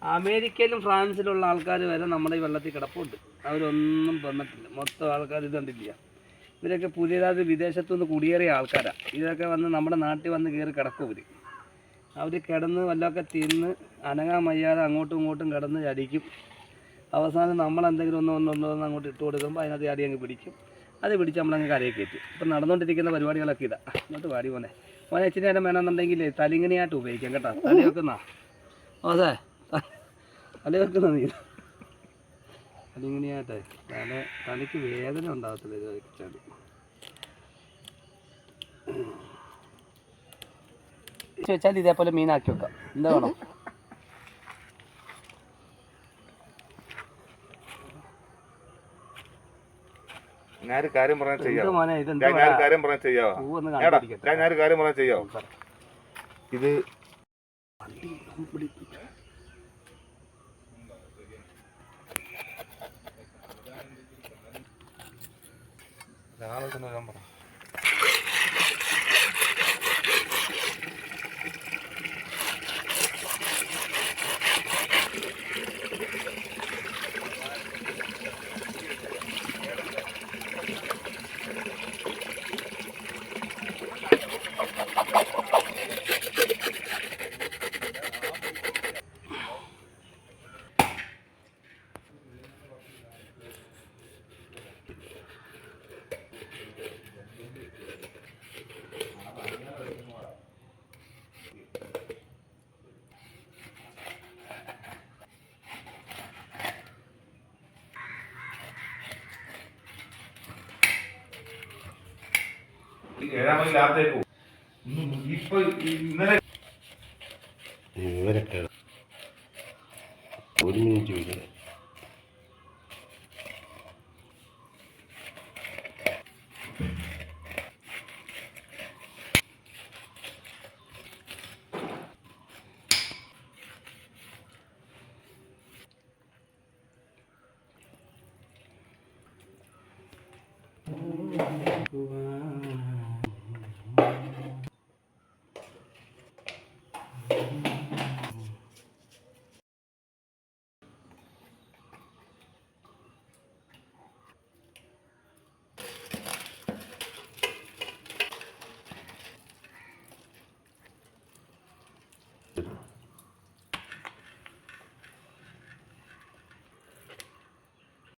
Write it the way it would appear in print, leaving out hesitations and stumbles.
അമേരിക്കയിലും ഫ്രാൻസിലുള്ള ആൾക്കാർ വരെ നമ്മുടെ ഈ വെള്ളത്തിൽ കിടപ്പുണ്ട്. അവരൊന്നും വന്നിട്ടില്ല. മൊത്തം ആൾക്കാർ ഇത് കണ്ടില്ല. ഇവരൊക്കെ പുതിയതായത് വിദേശത്തുനിന്ന് കുടിയേറിയ ആൾക്കാരാണ്. ഇതൊക്കെ വന്ന് നമ്മുടെ നാട്ടിൽ വന്ന് കയറി കിടക്കും. അവർ കിടന്ന് വല്ലതൊക്കെ തിന്ന് അനങ്ങാൻ വയ്യാതെ അങ്ങോട്ടും ഇങ്ങോട്ടും കിടന്ന് ചടിക്കും. അവസാനം നമ്മളെന്തെങ്കിലും ഒന്നൊന്ന് അങ്ങോട്ട് ഇട്ട് കൊടുക്കുമ്പോൾ അതിനകത്ത് ചാടി അങ്ങ് പിടിക്കും. അത് പിടിച്ച് നമ്മളങ്ങ് കരയെ കയറ്റും. ഇപ്പം നടന്നുകൊണ്ടിരിക്കുന്ന പരിപാടികളൊക്കെ ഇതാ. ഇങ്ങോട്ട് പാടി മോനെ ഇച്ചിരി നേരം വേണമെന്നുണ്ടെങ്കിൽ തലിങ്ങനെയായിട്ട് ഉപയോഗിക്കാം കേട്ടോ. തലി വെക്കുന്ന അതെ തലി വെക്കുന്ന നീ തലിങ്ങനെയായിട്ട് തലയ്ക്ക് വേദന ഉണ്ടാകത്തില്ല ഇത് വെച്ചാൽ. വെച്ചാൽ ഇതേപോലെ മീനാക്കി വെക്കാം. എന്താ വേണം? ഞാനൊരു കാര്യം പറഞ്ഞാൽ ചെയ്യാവോ? ഇത് ആലോചന വരാൻ പറ. ഏഴാം മണി ലാഭത്തേക്ക് പോകും. ഇപ്പൊ ഇന്നലെ ഒരു മിനിറ്റ്